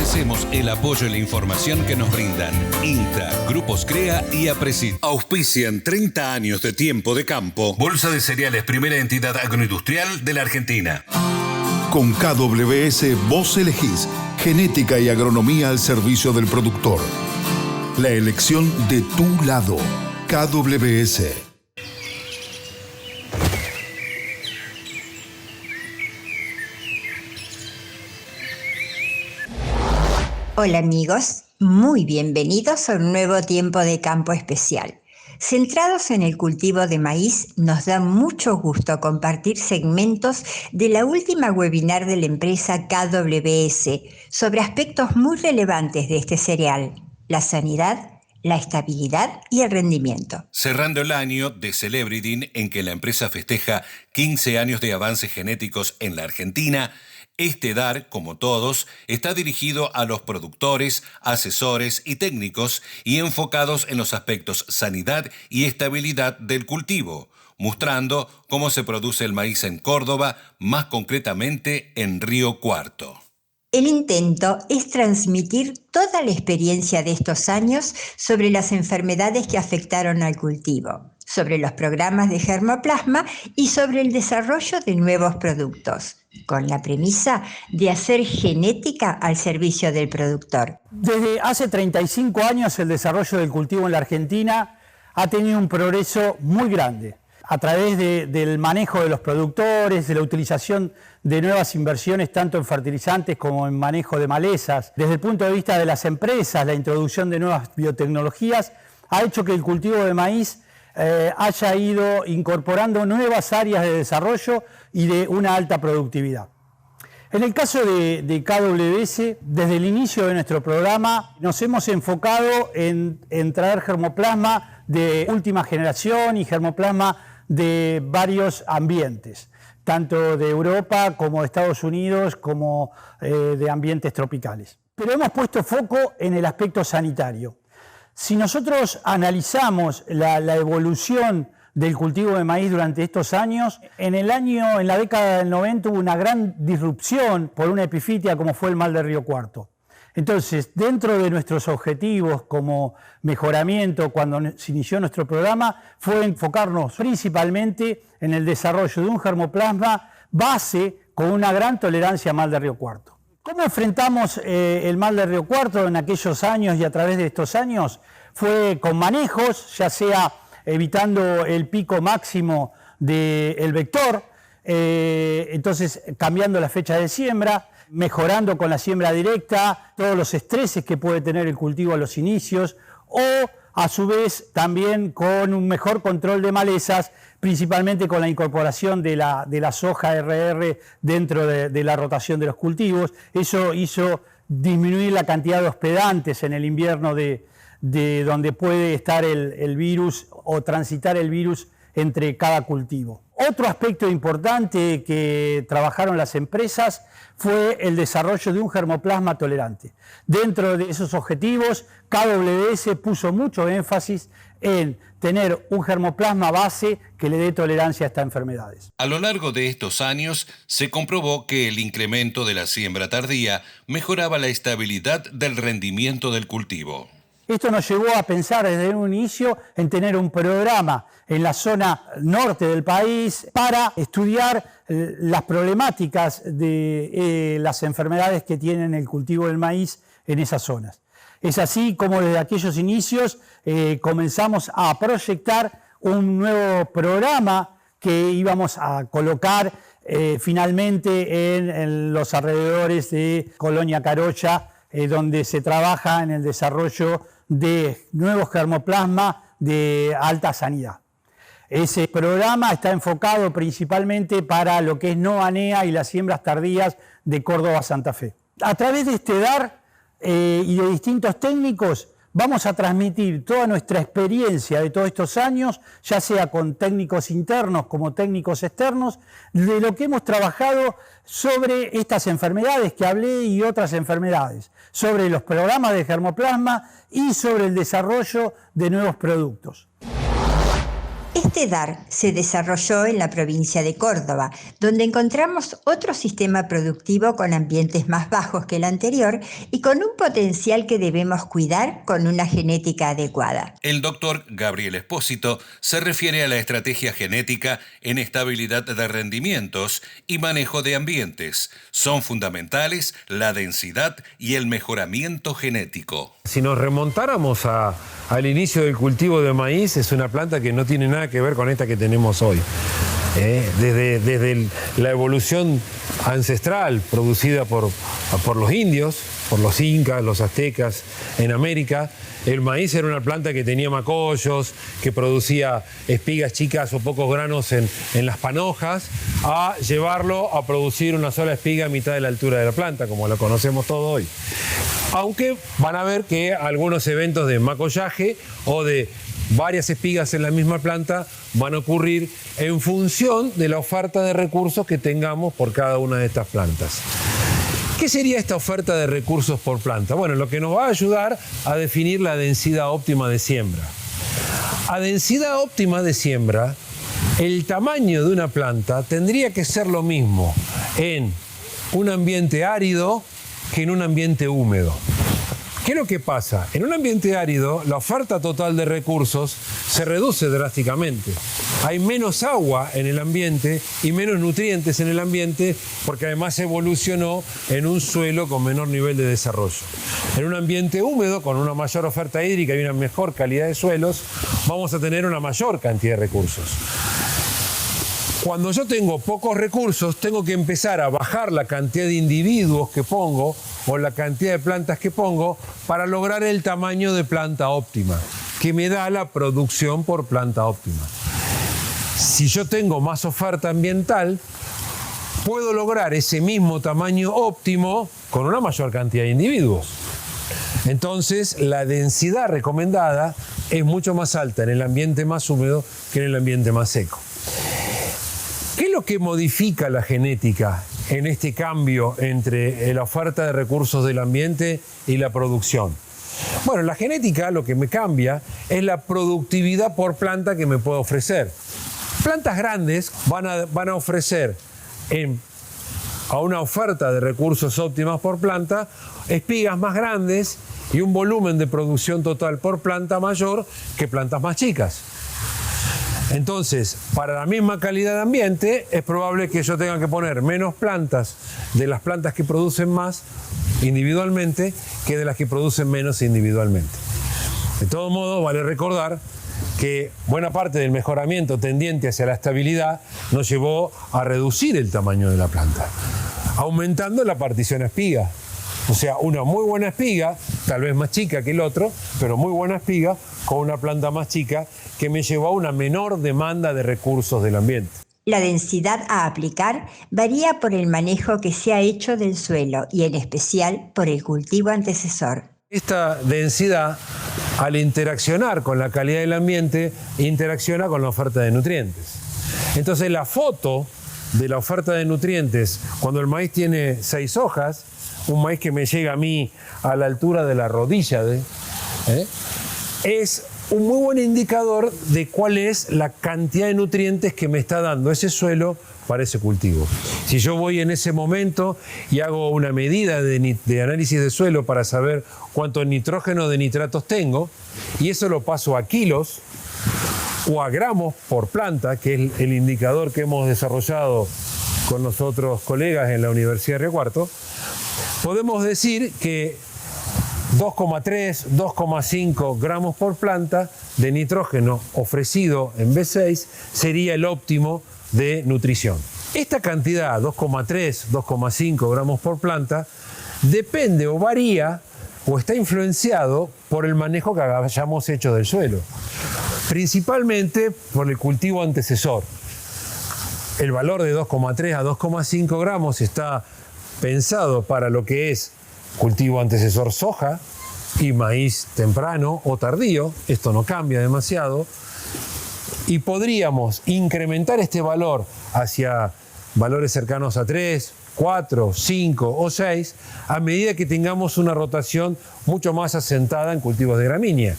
Agradecemos el apoyo y la información que nos brindan INTA, Grupos CREA y APRESID. Auspician 30 años de tiempo de campo. Bolsa de Cereales, primera entidad agroindustrial de la Argentina. Con KWS vos elegís genética y agronomía al servicio del productor. La elección de tu lado. KWS. Hola amigos, muy bienvenidos a un nuevo tiempo de campo especial. Centrados en el cultivo de maíz, nos da mucho gusto compartir segmentos de la última webinar de la empresa KWS sobre aspectos muy relevantes de este cereal: la sanidad, la estabilidad y el rendimiento. Cerrando el año de Celebridin, en que la empresa festeja 15 años de avances genéticos en la Argentina, este DAR, como todos, está dirigido a los productores, asesores y técnicos y enfocados en los aspectos sanidad y estabilidad del cultivo, mostrando cómo se produce el maíz en Córdoba, más concretamente en Río Cuarto. El intento es transmitir toda la experiencia de estos años sobre las enfermedades que afectaron al cultivo, sobre los programas de germoplasma y sobre el desarrollo de nuevos productos, con la premisa de hacer genética al servicio del productor. Desde hace 35 años el desarrollo del cultivo en la Argentina ha tenido un progreso muy grande a través del manejo de los productores, de la utilización de nuevas inversiones tanto en fertilizantes como en manejo de malezas. Desde el punto de vista de las empresas, la introducción de nuevas biotecnologías ha hecho que el cultivo de maíz haya ido incorporando nuevas áreas de desarrollo y de una alta productividad. En el caso de KWS, desde el inicio de nuestro programa nos hemos enfocado en traer germoplasma de última generación y germoplasma de varios ambientes, tanto de Europa como de Estados Unidos, como de ambientes tropicales. Pero hemos puesto foco en el aspecto sanitario. Si nosotros analizamos la evolución del cultivo de maíz durante estos años, en la década del 90 hubo una gran disrupción por una epifitia como fue el mal de Río Cuarto. Entonces, dentro de nuestros objetivos como mejoramiento cuando se inició nuestro programa, fue enfocarnos principalmente en el desarrollo de un germoplasma base con una gran tolerancia al mal de Río Cuarto. ¿Cómo enfrentamos el mal de Río Cuarto en aquellos años y a través de estos años? Fue con manejos, ya sea evitando el pico máximo del vector, entonces cambiando la fecha de siembra, mejorando con la siembra directa, todos los estreses que puede tener el cultivo a los inicios, o a su vez también con un mejor control de malezas, principalmente con la incorporación de la soja RR dentro de la rotación de los cultivos. Eso hizo disminuir la cantidad de hospedantes en el invierno de donde puede estar el virus o transitar el virus entre cada cultivo. Otro aspecto importante que trabajaron las empresas fue el desarrollo de un germoplasma tolerante. Dentro de esos objetivos, KWS puso mucho énfasis en tener un germoplasma base que le dé tolerancia a estas enfermedades. A lo largo de estos años se comprobó que el incremento de la siembra tardía mejoraba la estabilidad del rendimiento del cultivo. Esto nos llevó a pensar desde un inicio en tener un programa en la zona norte del país para estudiar las problemáticas de las enfermedades que tienen el cultivo del maíz en esas zonas. Es así como desde aquellos inicios comenzamos a proyectar un nuevo programa que íbamos a colocar finalmente en los alrededores de Colonia Carolla, donde se trabaja en el desarrollo de nuevos germoplasmas de alta sanidad. Ese programa está enfocado principalmente para lo que es no anea y las siembras tardías de Córdoba-Santa Fe. A través de este DAR y de distintos técnicos vamos a transmitir toda nuestra experiencia de todos estos años, ya sea con técnicos internos como técnicos externos, de lo que hemos trabajado sobre estas enfermedades que hablé y otras enfermedades, sobre los programas de germoplasma y sobre el desarrollo de nuevos productos. Este Este DAR se desarrolló en la provincia de Córdoba, donde encontramos otro sistema productivo con ambientes más bajos que el anterior y con un potencial que debemos cuidar con una genética adecuada. El doctor Gabriel Espósito se refiere a la estrategia genética en estabilidad de rendimientos y manejo de ambientes. Son fundamentales la densidad y el mejoramiento genético. Si nos remontáramos al inicio del cultivo de maíz, es una planta que no tiene nada que ver con esta que tenemos hoy. Desde la evolución ancestral producida por los indios, por los incas, los aztecas en América, el maíz era una planta que tenía macollos, que producía espigas chicas o pocos granos en las panojas, a llevarlo a producir una sola espiga a mitad de la altura de la planta, como lo conocemos todo hoy. Aunque van a ver que algunos eventos de macollaje o de varias espigas en la misma planta van a ocurrir en función de la oferta de recursos que tengamos por cada una de estas plantas. ¿Qué sería esta oferta de recursos por planta? Bueno, lo que nos va a ayudar a definir la densidad óptima de siembra. A densidad óptima de siembra, el tamaño de una planta tendría que ser lo mismo en un ambiente árido que en un ambiente húmedo. ¿Qué es lo que pasa? En un ambiente árido, la oferta total de recursos se reduce drásticamente. Hay menos agua en el ambiente y menos nutrientes en el ambiente porque además evolucionó en un suelo con menor nivel de desarrollo. En un ambiente húmedo, con una mayor oferta hídrica y una mejor calidad de suelos, vamos a tener una mayor cantidad de recursos. Cuando yo tengo pocos recursos, tengo que empezar a bajar la cantidad de individuos que pongo o la cantidad de plantas que pongo para lograr el tamaño de planta óptima, que me da la producción por planta óptima. Si yo tengo más oferta ambiental, puedo lograr ese mismo tamaño óptimo con una mayor cantidad de individuos. Entonces, la densidad recomendada es mucho más alta en el ambiente más húmedo que en el ambiente más seco. ¿Qué es lo que modifica la genética en este cambio entre la oferta de recursos del ambiente y la producción? Bueno, la genética lo que me cambia es la productividad por planta que me puede ofrecer. Plantas grandes van a ofrecer a una oferta de recursos óptimas por planta espigas más grandes y un volumen de producción total por planta mayor que plantas más chicas. Entonces, para la misma calidad de ambiente, es probable que yo tenga que poner menos plantas de las plantas que producen más individualmente que de las que producen menos individualmente. De todo modo, vale recordar que buena parte del mejoramiento tendiente hacia la estabilidad nos llevó a reducir el tamaño de la planta, aumentando la partición a espiga. O sea, una muy buena espiga, tal vez más chica que el otro, pero muy buena espiga con una planta más chica que me llevó a una menor demanda de recursos del ambiente. La densidad a aplicar varía por el manejo que se ha hecho del suelo y en especial por el cultivo antecesor. Esta densidad, al interaccionar con la calidad del ambiente, interacciona con la oferta de nutrientes. Entonces, la foto de la oferta de nutrientes, cuando el maíz tiene 6 hojas, un maíz que me llega a mí a la altura de la rodilla, es un muy buen indicador de cuál es la cantidad de nutrientes que me está dando ese suelo para ese cultivo. Si yo voy en ese momento y hago una medida de análisis de suelo para saber cuánto nitrógeno de nitratos tengo, y eso lo paso a kilos o a gramos por planta, que es el indicador que hemos desarrollado con los otros colegas en la Universidad de Río Cuarto, podemos decir que 2,3, 2,5 gramos por planta de nitrógeno ofrecido en B6 sería el óptimo de nutrición. Esta cantidad, 2,3, 2,5 gramos por planta, depende o varía o está influenciado por el manejo que hayamos hecho del suelo, principalmente por el cultivo antecesor. El valor de 2,3 a 2,5 gramos está pensado para lo que es cultivo antecesor soja y maíz temprano o tardío, esto no cambia demasiado, y podríamos incrementar este valor hacia valores cercanos a 3, 4, 5 o 6, a medida que tengamos una rotación mucho más asentada en cultivos de gramínea.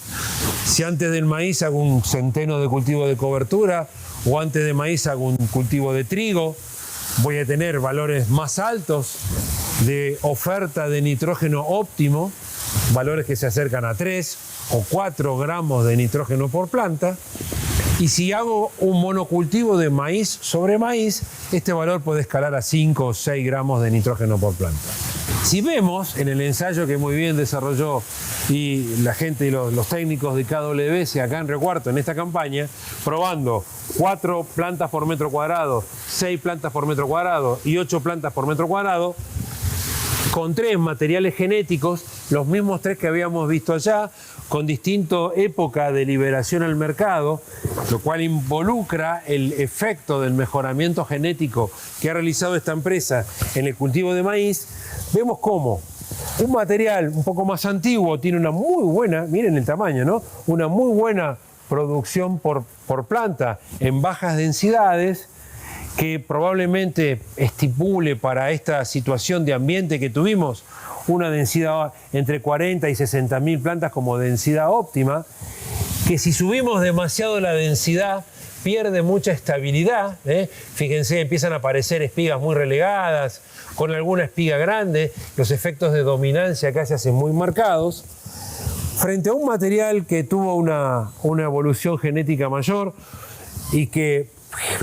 Si antes del maíz hago un centeno de cultivo de cobertura o antes de maíz hago un cultivo de trigo, voy a tener valores más altos de oferta de nitrógeno óptimo, valores que se acercan a 3 o 4 gramos de nitrógeno por planta. Y si hago un monocultivo de maíz sobre maíz, este valor puede escalar a 5 o 6 gramos de nitrógeno por planta. Si vemos en el ensayo que muy bien desarrolló y la gente y los técnicos de KWS acá en Río Cuarto en esta campaña, probando 4 plantas por metro cuadrado, 6 plantas por metro cuadrado y 8 plantas por metro cuadrado, con 3 materiales genéticos, los mismos 3 que habíamos visto allá, con distinta época de liberación al mercado, lo cual involucra el efecto del mejoramiento genético que ha realizado esta empresa en el cultivo de maíz, vemos cómo un material un poco más antiguo tiene una muy buena, miren el tamaño, ¿no? Una muy buena producción por planta en bajas densidades, que probablemente estipule para esta situación de ambiente que tuvimos una densidad entre 40 y 60 mil plantas como densidad óptima, que si subimos demasiado la densidad pierde mucha estabilidad, Fíjense, empiezan a aparecer espigas muy relegadas, con alguna espiga grande, los efectos de dominancia acá se hacen muy marcados, frente a un material que tuvo una evolución genética mayor y que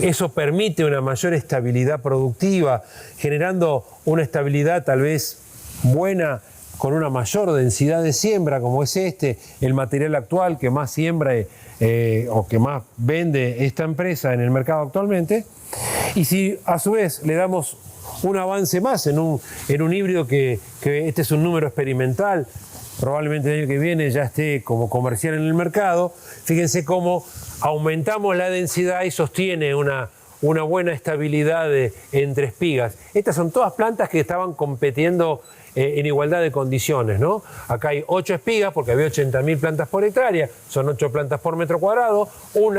eso permite una mayor estabilidad productiva, generando una estabilidad tal vez buena con una mayor densidad de siembra, como es el material actual que más siembra o que más vende esta empresa en el mercado actualmente. Y si a su vez le damos un avance más en un híbrido que este es un número experimental, probablemente el año que viene ya esté como comercial en el mercado, fíjense cómo aumentamos la densidad y sostiene una buena estabilidad entre espigas. Estas son todas plantas que estaban compitiendo en igualdad de condiciones, ¿no? Acá hay 8 espigas porque había 80.000 plantas por hectárea, son 8 plantas por metro cuadrado,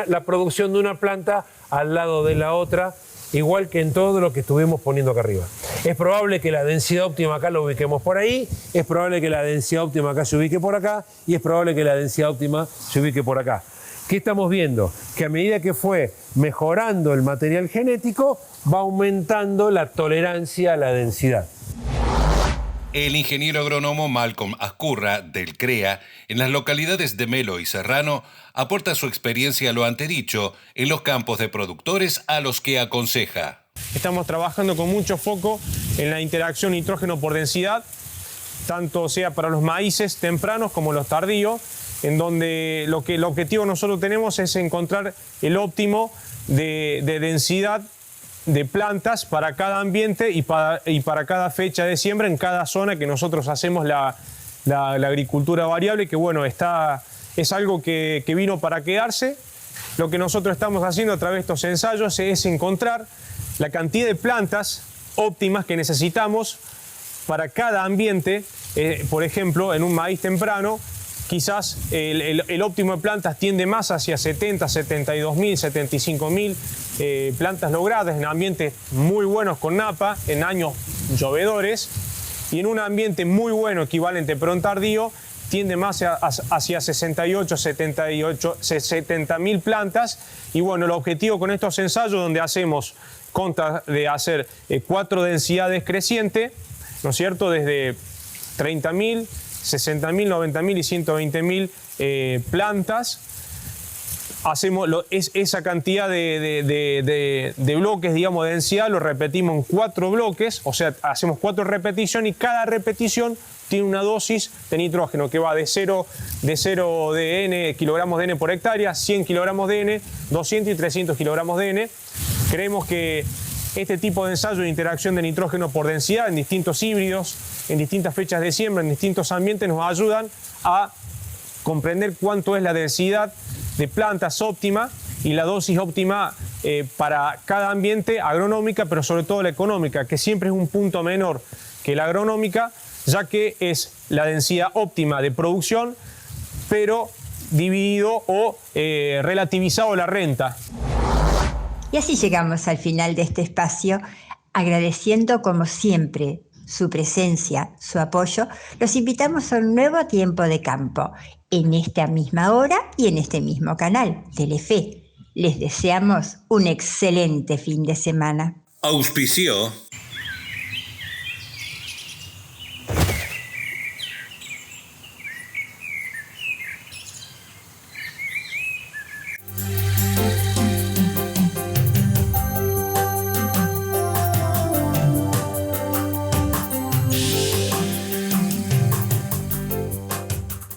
la producción de una planta al lado de la otra, igual que en todo lo que estuvimos poniendo acá arriba. Es probable que la densidad óptima acá lo ubiquemos por ahí, es probable que la densidad óptima acá se ubique por acá y es probable que la densidad óptima se ubique por acá. ¿Qué estamos viendo? Que a medida que fue mejorando el material genético, va aumentando la tolerancia a la densidad. El ingeniero agrónomo Malcolm Azcurra, del CREA, en las localidades de Melo y Serrano, aporta su experiencia a lo antedicho en los campos de productores a los que aconseja. Estamos trabajando con mucho foco en la interacción nitrógeno por densidad, tanto sea para los maíces tempranos como los tardíos, en donde el objetivo nosotros tenemos es encontrar el óptimo de densidad de plantas para cada ambiente y para cada fecha de siembra en cada zona que nosotros hacemos la agricultura variable, que bueno, es algo que vino para quedarse. Lo que nosotros estamos haciendo a través de estos ensayos es encontrar la cantidad de plantas óptimas que necesitamos para cada ambiente. Por ejemplo, en un maíz temprano, quizás el óptimo de plantas tiende más hacia 70, 72.000, 75.000 plantas logradas en ambientes muy buenos con napa, en años llovedores, y en un ambiente muy bueno equivalente pero en tardío, tiende más hacia 68, 78, 70.000 plantas. Y bueno, el objetivo con estos ensayos, donde hacemos contra de hacer 4 densidades crecientes, ¿no es cierto?, desde 30.000, 60.000, 90.000 y 120.000 plantas. Hacemos esa cantidad de bloques, digamos, de densidad, lo repetimos en 4 bloques, o sea, hacemos 4 repeticiones y cada repetición tiene una dosis de nitrógeno que va de 0 de N, kilogramos de N por hectárea, 100 kilogramos de N, 200 y 300 kilogramos de N. Creemos que este tipo de ensayo de interacción de nitrógeno por densidad en distintos híbridos, en distintas fechas de siembra, en distintos ambientes, nos ayudan a comprender cuánto es la densidad de plantas óptima y la dosis óptima para cada ambiente agronómica, pero sobre todo la económica, que siempre es un punto menor que la agronómica, ya que es la densidad óptima de producción, pero dividido o relativizado la renta. Y así llegamos al final de este espacio Agradeciendo como siempre su presencia, su apoyo, los invitamos a un nuevo Tiempo de Campo, en esta misma hora y en este mismo canal, Telefe. Les deseamos un excelente fin de semana. Auspició